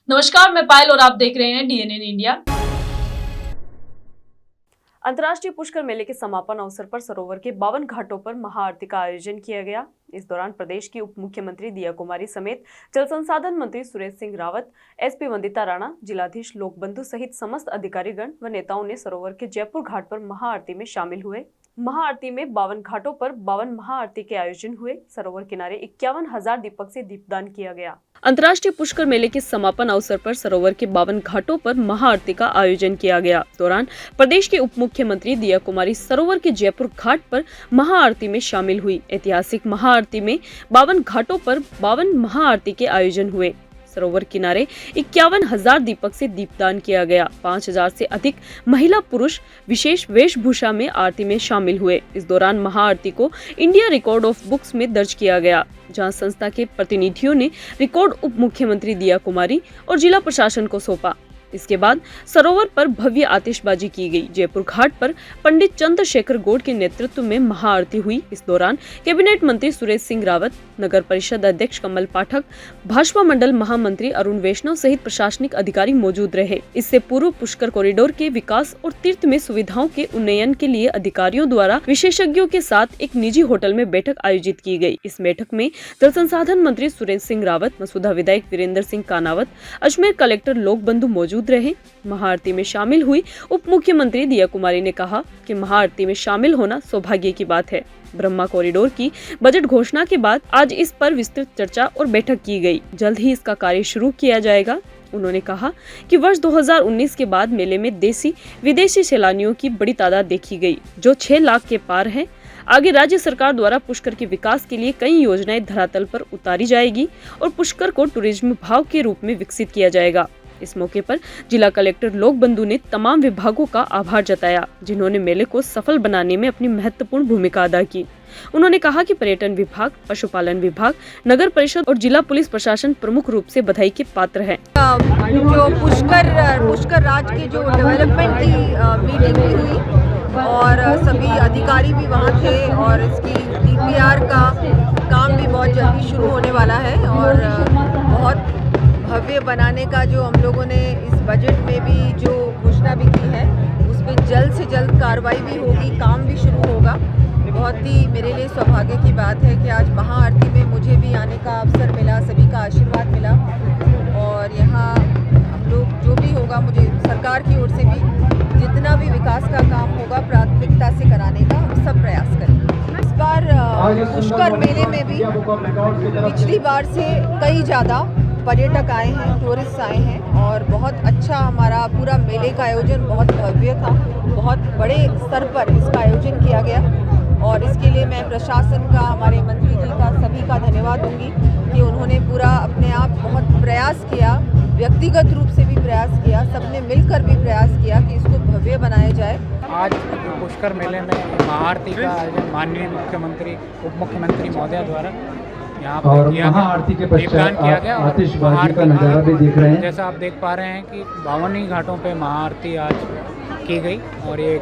नमस्कार, मैं पायल और आप देख रहे हैं DNN इंडिया। अंतर्राष्ट्रीय पुष्कर मेले के समापन अवसर पर सरोवर के 52 घाटों पर महाआरती का आयोजन किया गया। इस दौरान प्रदेश की उप मुख्यमंत्री दिया कुमारी समेत जल संसाधन मंत्री सुरेश सिंह रावत, SP वंदिता राणा, जिलाधीश लोकबंधु सहित समस्त अधिकारीगण व नेताओं ने सरोवर के जयपुर घाट पर महाआरती में शामिल हुए। महाआरती में 52 घाटों पर 52 महाआरती के आयोजन हुए। सरोवर किनारे 51,000 दीपक से दीपदान किया गया। अंतर्राष्ट्रीय पुष्कर मेले के समापन अवसर पर सरोवर के 52 घाटों पर महाआरती का आयोजन किया गया। दौरान प्रदेश के उप मुख्यमंत्री दिया कुमारी सरोवर के जयपुर घाट पर महाआरती में शामिल हुई। ऐतिहासिक महाआरती में 52 घाटों पर 52 महाआरती के आयोजन हुए। सरोवर किनारे 51,000 दीपक से दीपदान किया गया। 5,000 से अधिक महिला पुरुष विशेष वेशभूषा में आरती में शामिल हुए। इस दौरान महाआरती को इंडिया रिकॉर्ड ऑफ बुक्स में दर्ज किया गया, जहां संस्था के प्रतिनिधियों ने रिकॉर्ड उप मुख्यमंत्री दिया कुमारी और जिला प्रशासन को सौंपा। इसके बाद सरोवर पर भव्य आतिशबाजी की गई। जयपुर घाट पर पंडित चंद्रशेखर गौड़ के नेतृत्व में महाआरती हुई। इस दौरान कैबिनेट मंत्री सुरेश सिंह रावत, नगर परिषद अध्यक्ष कमल पाठक, भाजपा मंडल महामंत्री अरुण वैष्णव सहित प्रशासनिक अधिकारी मौजूद रहे। इससे पूर्व पुष्कर कॉरिडोर के विकास और तीर्थ में सुविधाओं के उन्नयन के लिए अधिकारियों द्वारा विशेषज्ञों के साथ एक निजी होटल में बैठक आयोजित की गई। इस बैठक में जल संसाधन मंत्री सुरेश सिंह रावत, मसूदा विधायक वीरेंद्र सिंह कानावत, अजमेर कलेक्टर लोकबंधु मौजूद रहे। महाआरती में शामिल हुई उप मुख्यमंत्री दिया कुमारी ने कहा कि महाआरती में शामिल होना सौभाग्य की बात है। ब्रह्मा कॉरिडोर की बजट घोषणा के बाद आज इस पर विस्तृत चर्चा और बैठक की गई। जल्द ही इसका कार्य शुरू किया जाएगा। उन्होंने कहा कि वर्ष 2019 के बाद मेले में देशी विदेशी सैलानियों की बड़ी तादाद देखी गई, जो 6 लाख के पार है। आगे राज्य सरकार द्वारा पुष्कर के विकास के लिए कई योजनाएं धरातल पर उतारी जाएगी और पुष्कर को टूरिज्म विभाग के रूप में विकसित किया जाएगा। इस मौके पर जिला कलेक्टर लोकबंधु ने तमाम विभागों का आभार जताया, जिन्होंने मेले को सफल बनाने में अपनी महत्वपूर्ण भूमिका अदा की। उन्होंने कहा कि पर्यटन विभाग, पशुपालन विभाग, नगर परिषद और जिला पुलिस प्रशासन प्रमुख रूप से बधाई के पात्र है। जो पुष्कर राज के जो डेवलपमेंट की मीटिंग भी हुई और सभी अधिकारी भी वहाँ थे और इसकी DPR का काम भी बहुत जल्दी शुरू होने वाला है और बहुत भव्य बनाने का जो हम लोगों ने इस बजट में भी जो घोषणा भी की है, उस पर जल्द से जल्द कार्रवाई भी होगी, काम भी शुरू होगा। बहुत ही मेरे लिए सौभाग्य की बात है कि आज महाआरती में मुझे भी आने का अवसर मिला, सभी का आशीर्वाद मिला और यहाँ हम लोग जो भी होगा, मुझे सरकार की ओर से भी जितना भी विकास का काम होगा प्राथमिकता से कराने का हम सब प्रयास करेंगे। इस बार पुष्कर मेले में भी पिछली बार से कई ज़्यादा पर्यटक आए हैं, टूरिस्ट आए हैं और बहुत अच्छा हमारा पूरा मेले का आयोजन बहुत भव्य था। बहुत बड़े स्तर पर इसका आयोजन किया गया और इसके लिए मैं प्रशासन का, हमारे मंत्री जी का, सभी का धन्यवाद दूंगी कि उन्होंने पूरा अपने आप बहुत प्रयास किया, व्यक्तिगत रूप से भी प्रयास किया, सबने मिलकर भी प्रयास किया कि इसको भव्य बनाया जाए। आज पुष्कर मेले में महाआरती का आयोजन माननीय मुख्यमंत्री, उप मुख्यमंत्री महोदय द्वारा यहाँ पर महाआरती के पश्चात आतिशबाजी का नज़ारा भी देख रहे हैं। जैसा आप देख पा रहे हैं कि 52 ही घाटों पे महाआरती आज की गई और ये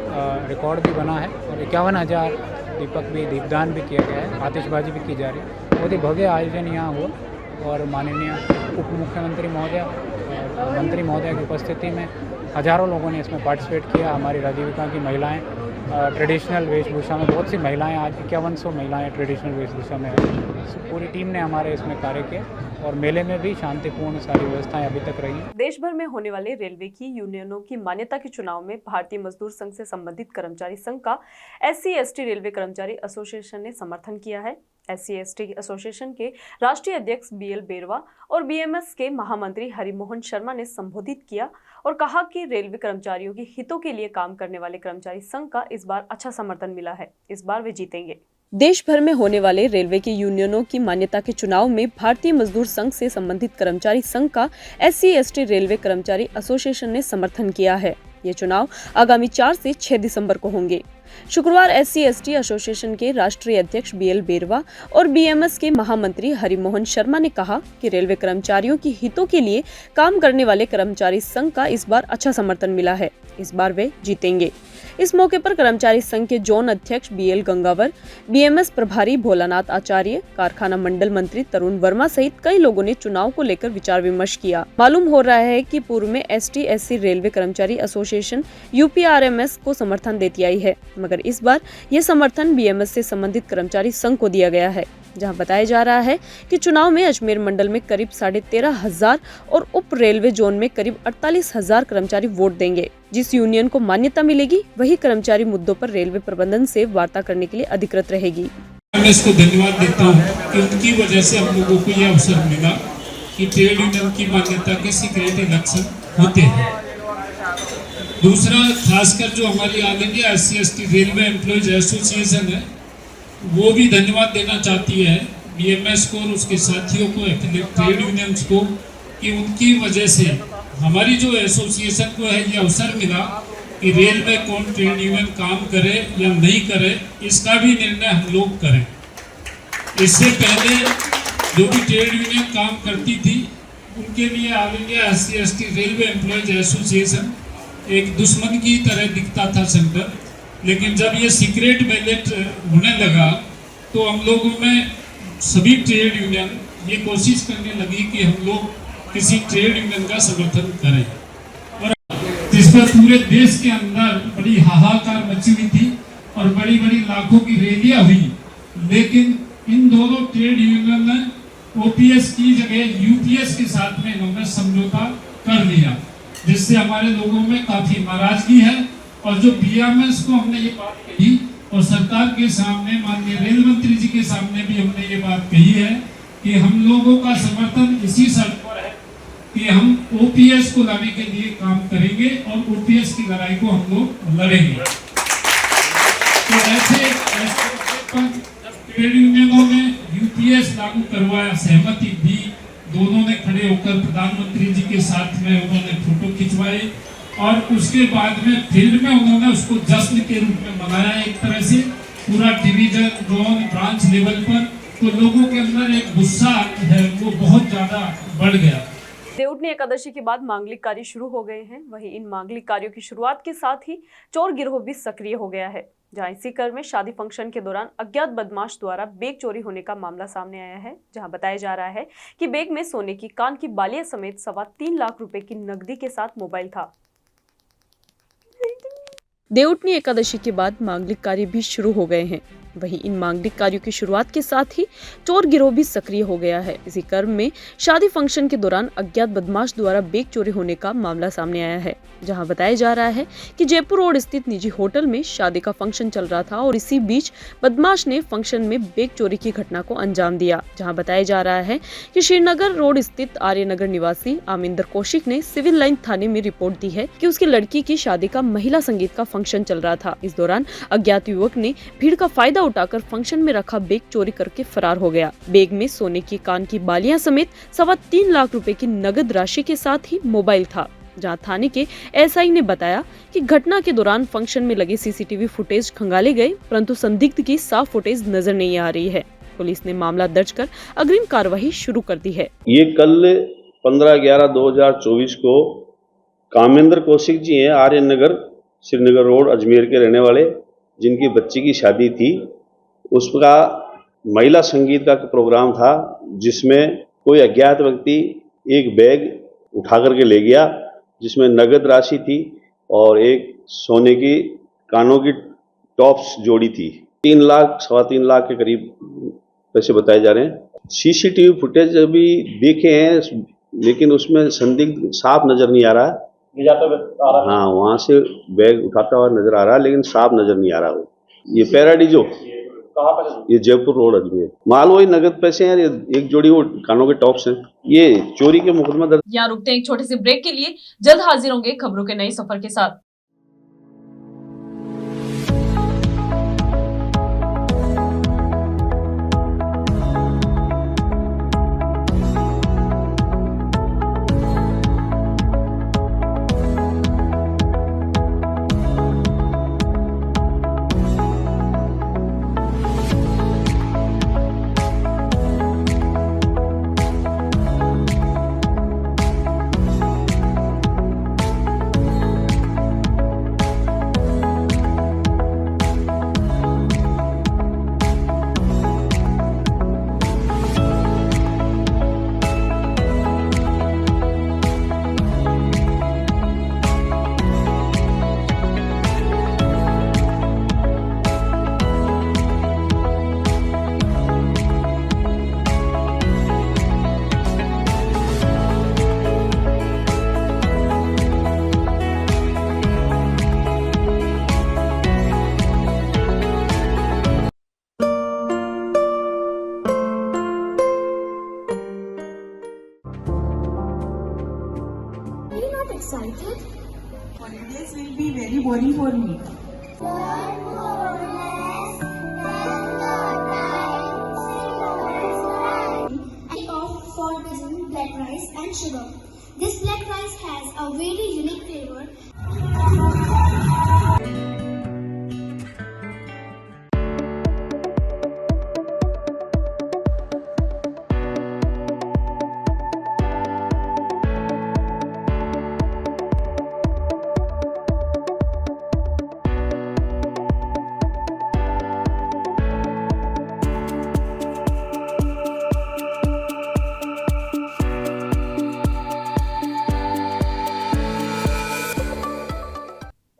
रिकॉर्ड भी बना है और 51,000 दीपक भी, दीपदान भी किया गया है, आतिशबाजी भी की जा रही है। बहुत ही भव्य आयोजन यहाँ हुआ और माननीय उप मुख्यमंत्री महोदय और मंत्री महोदय की उपस्थिति में हज़ारों लोगों ने इसमें पार्टिसिपेट किया। हमारी राजीविका की महिलाएं ट्रेडिशनल वेशभूषा में, बहुत सी महिलाएं, आज 5100 महिलाएं ट्रेडिशनल वेशभूषा में हैं। पूरी टीम ने हमारे इसमें कार्य किया और मेले में भी शांतिपूर्ण सारी व्यवस्थाएं अभी तक रही हैं। देश भर में होने वाले रेलवे की यूनियनों की मान्यता के चुनाव में भारतीय मजदूर संघ से संबंधित कर्मचारी संघ का SC/ST रेलवे कर्मचारी एसोसिएशन ने समर्थन किया है। SC/ST एसोसिएशन के राष्ट्रीय अध्यक्ष BL बेरवा और BMS के महामंत्री हरिमोहन शर्मा ने संबोधित किया और कहा कि रेलवे कर्मचारियों के हितों के लिए काम करने वाले कर्मचारी संघ का इस बार अच्छा समर्थन मिला है। इस बार वे जीतेंगे। देश भर में होने वाले रेलवे की यूनियनों की मान्यता के चुनाव में भारतीय मजदूर संघ से संबंधित कर्मचारी संघ का SC/ST रेलवे कर्मचारी एसोसिएशन ने समर्थन किया है। ये चुनाव आगामी 4 से 6 दिसंबर को होंगे। शुक्रवार SC/ST एसोसिएशन के राष्ट्रीय अध्यक्ष BL बेरवा और BMS के महामंत्री हरिमोहन शर्मा ने कहा कि रेलवे कर्मचारियों की हितों के लिए काम करने वाले कर्मचारी संघ का इस बार अच्छा समर्थन मिला है। इस बार वे जीतेंगे। इस मौके पर कर्मचारी संघ के जोन अध्यक्ष BL गंगावर, BMS प्रभारी भोलानाथ आचार्य, कारखाना मंडल मंत्री तरुण वर्मा सहित कई लोगों ने चुनाव को लेकर विचार विमर्श किया। मालूम हो रहा है कि पूर्व में ST/SC रेलवे कर्मचारी एसोसिएशन UPRMS को समर्थन देती आई है, मगर इस बार यह समर्थन BMS से संबंधित कर्मचारी संघ को दिया गया है, जहां बताया जा रहा है कि चुनाव में अजमेर मंडल में करीब 13,500 और उप रेलवे जोन में करीब 48,000 कर्मचारी वोट देंगे। जिस यूनियन को मान्यता मिलेगी वही कर्मचारी मुद्दों पर रेलवे प्रबंधन से वार्ता करने के लिए अधिकृत रहेगी। मैं इसको धन्यवाद देता हूँ कि उनकी वजह से हम लोगों को यह अवसर मिला कि ट्रेड यूनियन की मान्यता के सीक्रेट इलेक्शन होते हैं। दूसरा, खासकर जो हमारी all India SC/ST railway employees association है, वो भी धन्यवाद देना चाहती है BMS को और उसके साथियों को, ट्रेड यूनियंस को, कि उनकी वजह से हमारी जो एसोसिएशन को है ये अवसर मिला कि रेल में कौन ट्रेड यूनियन काम करे या नहीं करे, इसका भी निर्णय हम लोग करें। इससे पहले जो भी ट्रेड यूनियन काम करती थी उनके लिए all India SC/ST railway employees association एक दुश्मन की तरह दिखता था सेंटर, लेकिन जब ये सीक्रेट बैलेट होने लगा तो हम लोगों में सभी ट्रेड यूनियन ये कोशिश करने लगी कि हम लोग किसी ट्रेड यूनियन का समर्थन करें, और जिस पर पूरे देश के अंदर बड़ी हाहाकार मची हुई थी और बड़ी बड़ी लाखों की रैलियां हुई, लेकिन इन दोनों ट्रेड यूनियन ने OPS की जगह UPS के साथ में इन्होंने समझौता कर लिया, जिससे हमारे लोगों में काफी नाराजगी है। और जो BMS को हमने ये बात कही और सरकार के सामने, माननीय रेल मंत्री जी के सामने भी हमने ये बात कही है कि हम लोगों का समर्थन इसी शर्त पर है कि हम OPS को लाने के लिए काम करेंगे और OPS की लड़ाई को हम लोग लड़ेंगे। तो ऐसे ट्रेड यूनियनों ने UPS लागू करवाया, सहमति दी, दोनों ने खड़े होकर प्रधानमंत्री जी के साथ में उन्होंने फोटो खिंचवाए और उसके बाद में फील्ड में उन्होंने उसको जश्न के रूप में मनाया एक तरह से, पूरा डिवीजन, जोन, ब्रांच लेवल पर। तो लोगों के अंदर एक गुस्सा है वो बहुत ज्यादा बढ़ गया। देवउठनी एकादशी के बाद मांगलिक कार्य शुरू हो गए हैं। वहीं इन मांगलिक कार्यों की शुरुआत के साथ ही चोर गिरोह भी सक्रिय हो गया है, जहां इसी क्रम में शादी फंक्शन के दौरान अज्ञात बदमाश द्वारा बैग चोरी होने का मामला सामने आया है, जहां बताया जा रहा है कि बैग में सोने की, कान की बालियां समेत 3.25 लाख रुपए की नकदी के साथ मोबाइल था। देवउठनी एकादशी के बाद मांगलिक कार्य भी शुरू हो गए हैं। वहीं इन मांगलिक कार्यों की शुरुआत के साथ ही चोर गिरोह भी सक्रिय हो गया है। इसी क्रम में शादी फंक्शन के दौरान अज्ञात बदमाश द्वारा बैग चोरी होने का मामला सामने आया है, जहां बताया जा रहा है कि जयपुर रोड स्थित निजी होटल में शादी का फंक्शन चल रहा था और इसी बीच बदमाश ने फंक्शन में बैग चोरी की घटना को अंजाम दिया। जहां बताया जा रहा है कि श्रीनगर रोड स्थित आर्यनगर निवासी आमिंदर कौशिक ने सिविल लाइन थाने में रिपोर्ट दी है कि उसकी लड़की की शादी का महिला संगीत का फंक्शन चल रहा था। इस दौरान अज्ञात युवक ने भीड़ का फायदा उठाकर फंक्शन में रखा बैग चोरी करके फरार हो गया। बैग में सोने की, कान की बालियां समेत 3.25 लाख रुपए की नगद राशि के साथ ही मोबाइल था। जहां थाने के SI ने बताया कि घटना के दौरान फंक्शन में लगे CCTV फुटेज खंगाले गए, परंतु संदिग्ध की साफ फुटेज नजर नहीं आ रही है। पुलिस ने मामला दर्ज कर अग्रिम कार्रवाई शुरू कर दी है। ये कल 15/11/2024 को कामेंद्र कौशिक जी हैं, आर्यनगर श्रीनगर रोड अजमेर के रहने वाले, जिनकी बच्ची की शादी थी। उसका महिला संगीत का प्रोग्राम था, जिसमें कोई अज्ञात व्यक्ति एक बैग उठा करके ले गया, जिसमें नगद राशि थी और एक सोने की कानों की टॉप्स जोड़ी थी। 3 लाख 3.25 लाख के करीब पैसे बताए जा रहे हैं। CCTV फुटेज अभी देखे हैं, लेकिन उसमें संदिग्ध साफ नजर नहीं आ रहा है। हाँ, वहाँ से बैग उठाता हुआ नजर आ रहा है, लेकिन साफ नजर नहीं आ रहा वो। ये पैराडीजो, ये जयपुर रोड अजमेर। माल वही नगद पैसे हैं, एक जोड़ी वो कानों के टॉप्स हैं। ये चोरी के मुकदमा दर्ज। यहाँ रुकते हैं एक छोटे से ब्रेक के लिए, जल्द हाजिर होंगे खबरों के नए सफर के साथ। story for me. For using black rice and sugar. This black rice has a very unique flavor.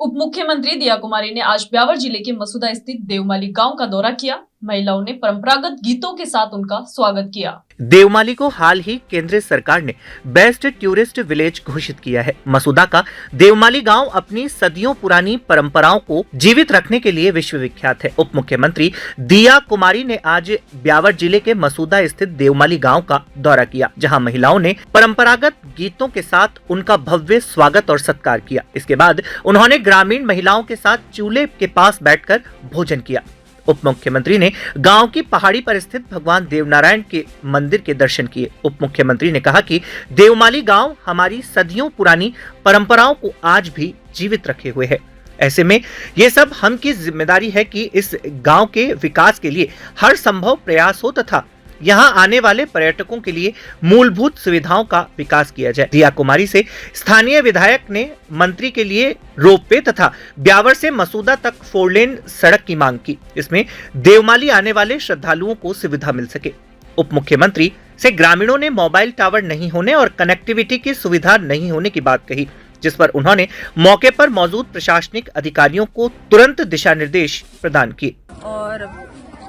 उप मुख्यमंत्री दिया कुमारी ने आज ब्यावर जिले के मसूदा स्थित देवमाली गांव का दौरा किया। महिलाओं ने परंपरागत गीतों के साथ उनका स्वागत किया। देवमाली को हाल ही केंद्र सरकार ने बेस्ट टूरिस्ट विलेज घोषित किया है। मसूदा का देवमाली गांव अपनी सदियों पुरानी परंपराओं को जीवित रखने के लिए विश्वविख्यात है। उप मुख्यमंत्री दिया कुमारी ने आज ब्यावर जिले के मसूदा स्थित देवमाली गांव का दौरा किया, जहां महिलाओं ने परंपरागत गीतों के साथ उनका भव्य स्वागत और सत्कार किया। इसके बाद उन्होंने ग्रामीण महिलाओं के साथ चूल्हे के पास बैठकर भोजन किया। उप मुख्यमंत्री ने गांव की पहाड़ी पर स्थित भगवान देवनारायण के मंदिर के दर्शन किए। उप मुख्यमंत्री ने कहा कि देवमाली गांव हमारी सदियों पुरानी परंपराओं को आज भी जीवित रखे हुए है। ऐसे में ये सब हम की जिम्मेदारी है कि इस गांव के विकास के लिए हर संभव प्रयास हो तथा यहाँ आने वाले पर्यटकों के लिए मूलभूत सुविधाओं का विकास किया जाए। दिया कुमारी से स्थानीय विधायक ने मंत्री के लिए रोपवे तथा ब्यावर से मसूदा तक 4 लेन सड़क की मांग की। इसमें देवमाली आने वाले श्रद्धालुओं को सुविधा मिल सके। उप मुख्यमंत्री से ग्रामीणों ने मोबाइल टावर नहीं होने और कनेक्टिविटी की सुविधा नहीं होने की बात कही, जिस पर उन्होंने मौके पर मौजूद प्रशासनिक अधिकारियों को तुरंत दिशा निर्देश प्रदान किए और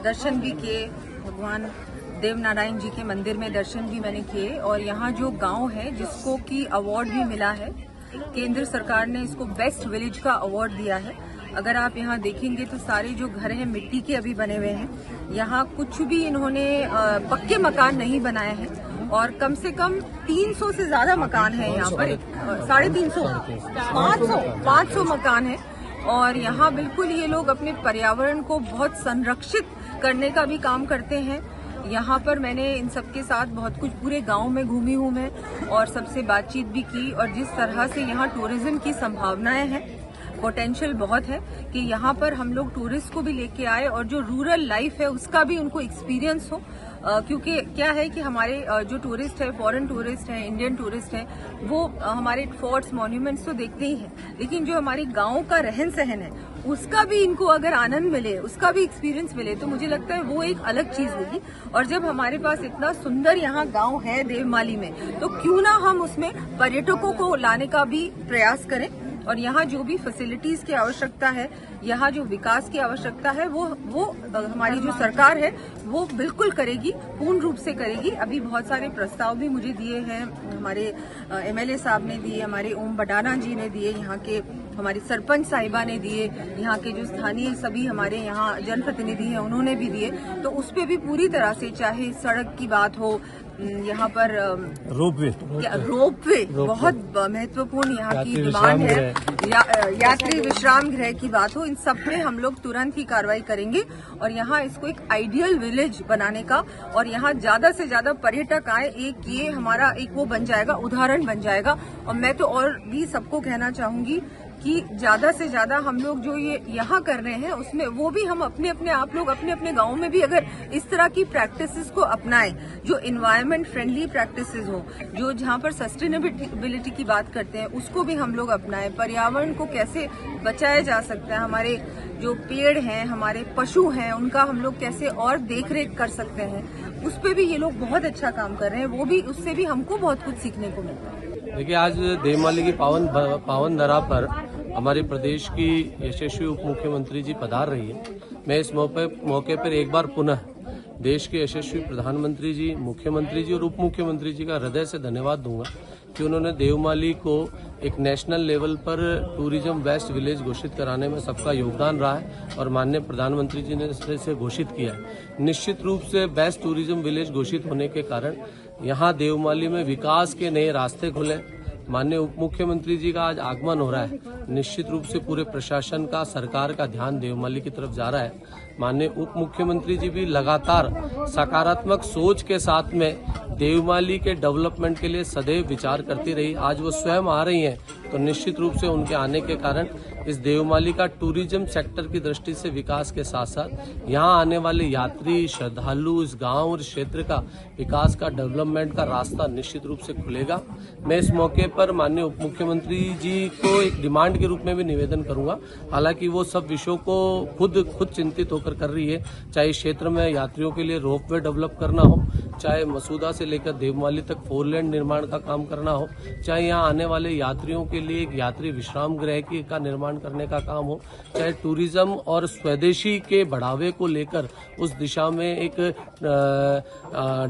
दर्शन भी किए। भगवान देवनारायण जी के मंदिर में दर्शन भी मैंने किए और यहाँ जो गांव है जिसको कि अवार्ड भी मिला है, केंद्र सरकार ने इसको बेस्ट विलेज का अवार्ड दिया है। अगर आप यहाँ देखेंगे तो सारे जो घर हैं मिट्टी के अभी बने हुए हैं। यहाँ कुछ भी इन्होंने पक्के मकान नहीं बनाए हैं और कम से कम 300 से ज्यादा मकान है यहाँ पर। 550 मकान है और यहाँ बिल्कुल ये लोग अपने पर्यावरण को बहुत संरक्षित करने का भी काम करते हैं। यहाँ पर मैंने इन सबके साथ बहुत कुछ पूरे गांव में घूमी हूँ मैं और सबसे बातचीत भी की और जिस तरह से यहाँ टूरिज्म की संभावनाएं हैं, पोटेंशियल बहुत है कि यहाँ पर हम लोग टूरिस्ट को भी लेके आए और जो रूरल लाइफ है उसका भी उनको एक्सपीरियंस हो। क्योंकि क्या है कि हमारे जो टूरिस्ट है, फॉरेन टूरिस्ट है, इंडियन टूरिस्ट है, वो हमारे फोर्ट्स मॉन्यूमेंट्स तो देखते ही हैं, लेकिन जो हमारे गांव का रहन सहन है उसका भी इनको अगर आनंद मिले, उसका भी एक्सपीरियंस मिले तो मुझे लगता है वो एक अलग चीज होगी। और जब हमारे पास इतना सुंदर यहाँ गांव है देवमाली में, तो क्यों ना हम उसमें पर्यटकों को लाने का भी प्रयास करें और यहाँ जो भी फैसिलिटीज की आवश्यकता है, यहाँ जो विकास की आवश्यकता है वो हमारी जो सरकार है वो बिल्कुल करेगी, पूर्ण रूप से करेगी। अभी बहुत सारे प्रस्ताव भी मुझे दिए हैं, हमारे MLA साहब ने दिए, हमारे ओम बडाना जी ने दिए, यहाँ के हमारी सरपंच साहिबा ने दिए, यहाँ के जो स्थानीय सभी हमारे यहाँ जनप्रतिनिधि हैं उन्होंने भी दिए। तो उस पे भी पूरी तरह से, चाहे सड़क की बात हो, यहाँ पर रोपवे बहुत महत्वपूर्ण यहाँ की डिमांड है, यात्री विश्राम गृह की बात हो, इन सब पे हम लोग तुरंत ही कार्रवाई करेंगे और यहाँ इसको एक आइडियल विलेज बनाने का और यहाँ ज्यादा से ज्यादा पर्यटक आए, एक ये हमारा एक वो बन जाएगा, उदाहरण बन जाएगा। और मैं तो और भी सबको कहना चाहूंगी कि ज्यादा से ज्यादा हम लोग जो ये यहाँ कर रहे हैं उसमें वो भी हम अपने आप लोग अपने गाँव में भी अगर इस तरह की प्रैक्टिसेस को अपनाएं, जो इन्वायरमेंट फ्रेंडली प्रैक्टिसेस हो, जो जहाँ पर सस्टेनेबिलिटी की बात करते हैं उसको भी हम लोग अपनाएं। पर्यावरण को कैसे बचाया जा सकता है, हमारे जो पेड़ हैं, हमारे पशु हैं, उनका हम लोग कैसे और देख रेख कर सकते हैं, उस पर भी ये लोग बहुत अच्छा काम कर रहे हैं। वो भी, उससे भी हमको बहुत कुछ सीखने को मिलता है। देखिए, आज देवमाली की पावन धरा पर हमारे प्रदेश की यशस्वी उप मुख्यमंत्री जी पधार रही है। मैं इस मौके पर एक बार पुनः देश के यशस्वी प्रधानमंत्री जी, मुख्यमंत्री जी और उप मुख्यमंत्री जी का हृदय से धन्यवाद दूंगा कि उन्होंने देवमाली को एक नेशनल लेवल पर टूरिज्म बेस्ट विलेज घोषित कराने में सबका योगदान रहा है और माननीय प्रधानमंत्री जी ने इसे घोषित किया है। निश्चित रूप से बेस्ट टूरिज्म विलेज घोषित होने के कारण यहाँ देवमाली में विकास के नए रास्ते खुले, माननीय उप मुख्यमंत्री जी का आज आगमन हो रहा है। निश्चित रूप से पूरे प्रशासन का, सरकार का ध्यान देवमाली की तरफ जा रहा है। माननीय उप मुख्यमंत्री जी भी लगातार सकारात्मक सोच के साथ में देवमाली के डेवलपमेंट के लिए सदैव विचार करती रही। आज वो स्वयं आ रही हैं, तो निश्चित रूप से उनके आने के कारण इस देवमाली का टूरिज्म सेक्टर की दृष्टि से विकास के साथ साथ यहाँ आने वाले यात्री, श्रद्धालु, इस गांव और क्षेत्र का विकास का, डेवलपमेंट का रास्ता निश्चित रूप से खुलेगा। मैं इस मौके पर माननीय उप मुख्यमंत्री जी को एक डिमांड के रूप में भी निवेदन करूंगा। हालांकि वो सब विषयों को खुद चिंतित होकर कर रही है, चाहे इस क्षेत्र में यात्रियों के लिए रोपवे डेवलप करना हो, चाहे मसूदा से लेकर देवमाली तक 4 लेन निर्माण का काम करना हो, चाहे यहाँ आने वाले यात्रियों के लिए एक यात्री विश्राम गृह का निर्माण करने का काम हो, चाहे टूरिज्म और स्वदेशी के बढ़ावे को लेकर उस दिशा में एक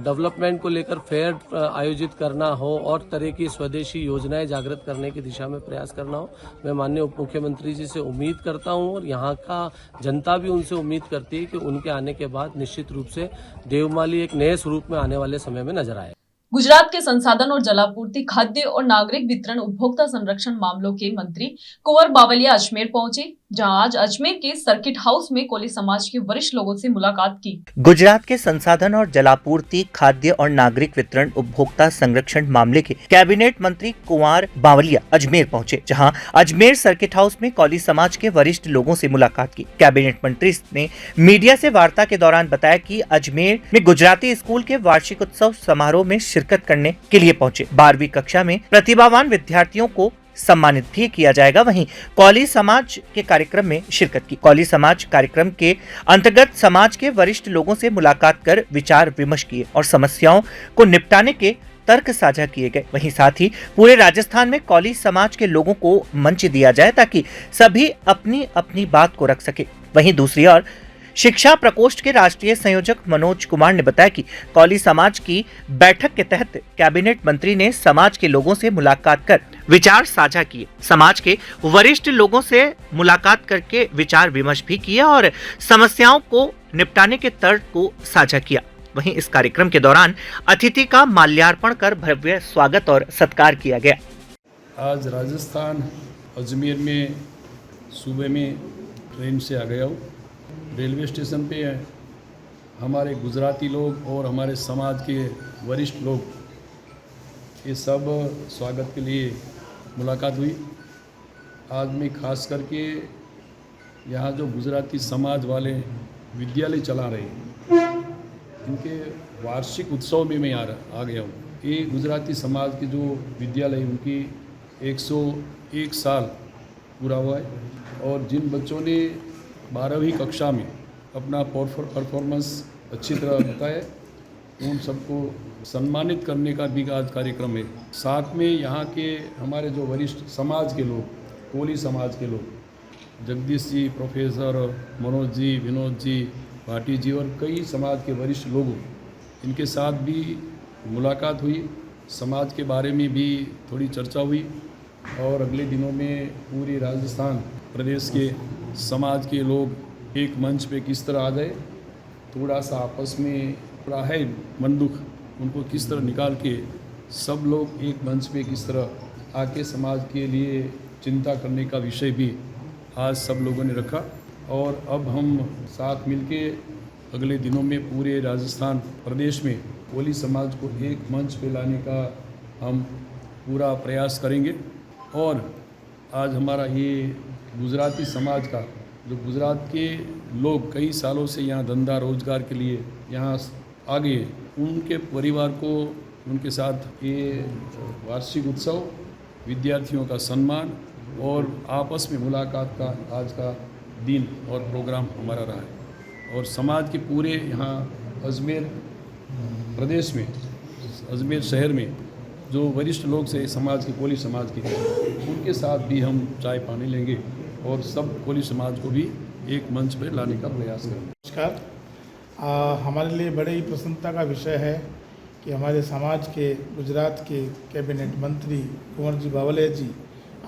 डेवलपमेंट को लेकर फेयर आयोजित करना हो और तरह की स्वदेशी योजनाएं जागृत करने की दिशा में प्रयास करना हो। मैं माननीय उप मुख्यमंत्री जी से उम्मीद करता हूं और यहाँ का जनता भी उनसे उम्मीद करती है कि उनके आने के बाद निश्चित रूप से देवमाली एक नए स्वरूप में आने वाले समय में नजर आए। गुजरात के संसाधन और जलापूर्ति, खाद्य और नागरिक वितरण, उपभोक्ता संरक्षण मामलों के मंत्री कुंवर बावलिया अजमेर पहुंचे, जहां आज अजमेर के सर्किट हाउस में कोली समाज के वरिष्ठ लोगों से मुलाकात की। गुजरात के संसाधन और जलापूर्ति, खाद्य और नागरिक वितरण, उपभोक्ता संरक्षण मामले के कैबिनेट मंत्री कुंवर बावलिया अजमेर पहुंचे, जहां अजमेर सर्किट हाउस में कोली समाज के वरिष्ठ लोगों से मुलाकात की। कैबिनेट मंत्री ने मीडिया से वार्ता के दौरान बताया कि अजमेर में गुजराती स्कूल के वार्षिक उत्सव समारोह में शिरकत करने के लिए पहुंचे। 12वीं कक्षा में प्रतिभावान विद्यार्थियों को सम्मानित भी किया जाएगा। वहीं कोली समाज के कार्यक्रम में शिरकत की। कोली समाज कार्यक्रम के अंतर्गत समाज के वरिष्ठ लोगों से मुलाकात कर विचार विमर्श किए और समस्याओं को निपटाने के तर्क साझा किए गए। वहीं साथ ही पूरे राजस्थान में कोली समाज के लोगों को मंच दिया जाए ताकि सभी अपनी अपनी बात को रख सके। वहीं दूसरी ओर शिक्षा प्रकोष्ठ के राष्ट्रीय संयोजक मनोज कुमार ने बताया कि कोली समाज की बैठक के तहत कैबिनेट मंत्री ने समाज के लोगों से मुलाकात कर विचार साझा किए। समाज के वरिष्ठ लोगों से मुलाकात करके विचार विमर्श भी किया और समस्याओं को निपटाने के तर्क को साझा किया। वहीं इस कार्यक्रम के दौरान अतिथि का माल्यार्पण कर भव्य स्वागत और सत्कार किया गया। आज राजस्थान अजमेर में सुबह में ट्रेन से आ गया हूँ। रेलवे स्टेशन पे हमारे गुजराती लोग और हमारे समाज के वरिष्ठ लोग ये सब स्वागत के लिए मुलाकात हुई। आज मैं खास करके यहाँ जो गुजराती समाज वाले विद्यालय चला रहे हैं, इनके वार्षिक उत्सव में मैं आ गया हूँ। ये गुजराती समाज के जो विद्यालय, उनकी 101 साल पूरा हुआ है और जिन बच्चों ने 12वीं कक्षा में अपना परफॉर्मेंस अच्छी तरह बताया, उन सबको सम्मानित करने का भी आज कार्यक्रम है। साथ में यहाँ के हमारे जो वरिष्ठ समाज के लोग, कोली समाज के लोग, जगदीश जी, प्रोफेसर मनोज जी, विनोद जी, भाटी जी और कई समाज के वरिष्ठ लोगों, इनके साथ भी मुलाकात हुई। समाज के बारे में भी थोड़ी चर्चा हुई और अगले दिनों में पूरी राजस्थान प्रदेश के समाज के लोग एक मंच पे किस तरह आ जाए, थोड़ा सा आपस में थोड़ा है मन दुख, उनको किस तरह निकाल के सब लोग एक मंच पे किस तरह आके समाज के लिए चिंता करने का विषय भी आज सब लोगों ने रखा। और अब हम साथ मिलके अगले दिनों में पूरे राजस्थान प्रदेश में कोली समाज को एक मंच पे लाने का हम पूरा प्रयास करेंगे। और आज हमारा ये गुजराती समाज का, जो गुजरात के लोग कई सालों से यहाँ धंधा रोजगार के लिए यहाँ आ गए, उनके परिवार को, उनके साथ ये वार्षिक उत्सव, विद्यार्थियों का सम्मान और आपस में मुलाकात का आज का दिन और प्रोग्राम हमारा रहा है। और समाज के पूरे यहाँ अजमेर प्रदेश में, अजमेर शहर में जो वरिष्ठ लोग से समाज के, कोली समाज के, उनके साथ भी हम चाय पानी लेंगे और सब कोली समाज को भी एक मंच पर लाने का प्रयास करेंगे। नमस्कार। हमारे लिए बड़े ही प्रसन्नता का विषय है कि हमारे समाज के, गुजरात के कैबिनेट मंत्री कुंवर जी बावलिया जी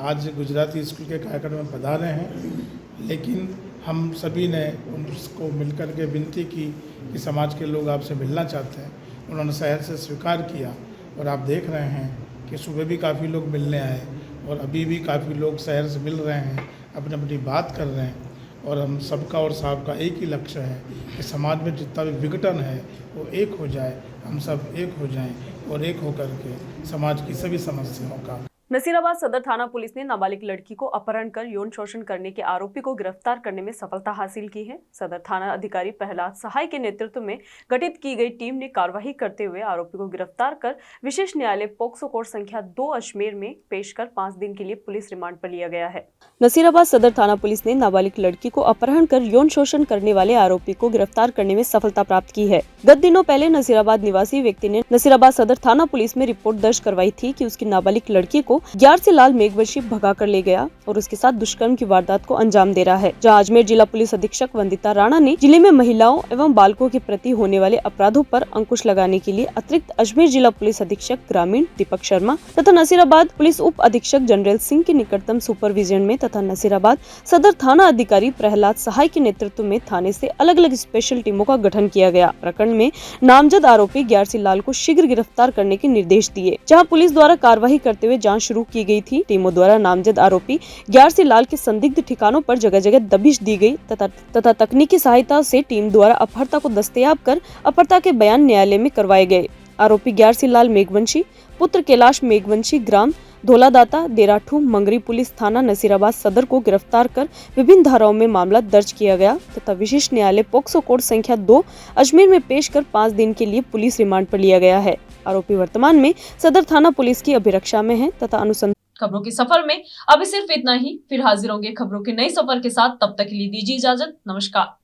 आज गुजराती स्कूल के कार्यक्रम में पधारे हैं। लेकिन हम सभी ने उनको मिलकर के विनती की कि समाज के लोग आपसे मिलना चाहते हैं। उन्होंने शहर से स्वीकार किया और आप देख रहे हैं कि सुबह भी काफ़ी लोग मिलने आए और अभी भी काफ़ी लोग शहर से मिल रहे हैं, अपनी अपनी बात कर रहे हैं। और हम सबका और साहब का एक ही लक्ष्य है कि समाज में जितना भी विघटन है वो एक हो जाए, हम सब एक हो जाएं और एक होकर के समाज की सभी समस्याओं का। नसीराबाद सदर थाना पुलिस ने नाबालिग लड़की को अपहरण कर यौन शोषण करने के आरोपी को गिरफ्तार करने में सफलता हासिल की है। सदर थाना अधिकारी प्रहलाद सहाय के नेतृत्व में गठित की गई टीम ने कार्रवाई करते हुए आरोपी को गिरफ्तार कर विशेष न्यायालय पोक्सो कोर्ट संख्या 2 अजमेर में पेश कर 5 दिन के लिए पुलिस रिमांड पर लिया गया है। नसीराबाद सदर थाना पुलिस ने नाबालिग लड़की को अपहरण कर यौन शोषण करने वाले आरोपी को गिरफ्तार करने में सफलता प्राप्त की है। गत दिनों पहले नसीराबाद निवासी व्यक्ति ने नसीराबाद सदर थाना पुलिस में रिपोर्ट दर्ज करवाई थी कि उसकी नाबालिग लड़की को ग्यारसी लाल मेघवंशी भगा कर ले गया और उसके साथ दुष्कर्म की वारदात को अंजाम दे रहा है। जहां अजमेर जिला पुलिस अधीक्षक वंदिता राणा ने जिले में महिलाओं एवं बालकों के प्रति होने वाले अपराधों पर अंकुश लगाने के लिए अतिरिक्त अजमेर जिला पुलिस अधीक्षक ग्रामीण दीपक शर्मा तथा नसीराबाद पुलिस उप अधीक्षक जनरल सिंह के निकटतम सुपरविजन में तथा नसीराबाद सदर थाना अधिकारी प्रहलाद सहाय के नेतृत्व में थाने से अलग अलग स्पेशल टीमों का गठन किया गया। प्रकरण में नामजद आरोपी ग्यारसी लाल को शीघ्र गिरफ्तार करने के निर्देश दिए। जहाँ पुलिस द्वारा कार्रवाई करते हुए जाँच शुरू की गई थी। टीमों द्वारा नामजद आरोपी ग्यारसी लाल के संदिग्ध ठिकानों पर जगह जगह दबिश दी गई तथा तकनीकी सहायता से टीम द्वारा अपहर्ता को दस्तयाब कर अपहर्ता के बयान न्यायालय में करवाए गए। आरोपी ग्यारसी लाल मेघवंशी पुत्र कैलाश मेघवंशी ग्राम धोलादाता देराठू मंगरी पुलिस थाना नसीराबाद सदर को गिरफ्तार कर विभिन्न धाराओं में मामला दर्ज किया गया तथा विशेष न्यायालय पोक्सो कोर्ट संख्या 2 अजमेर में पेश कर 5 दिन के लिए पुलिस रिमांड पर लिया गया है। आरोपी वर्तमान में सदर थाना पुलिस की अभिरक्षा में है तथा अनुसंधान। खबरों के सफर में अभी सिर्फ इतना ही, फिर हाजिर होंगे खबरों के नए सफर के साथ। तब तक के लिए दीजिए इजाजत। नमस्कार।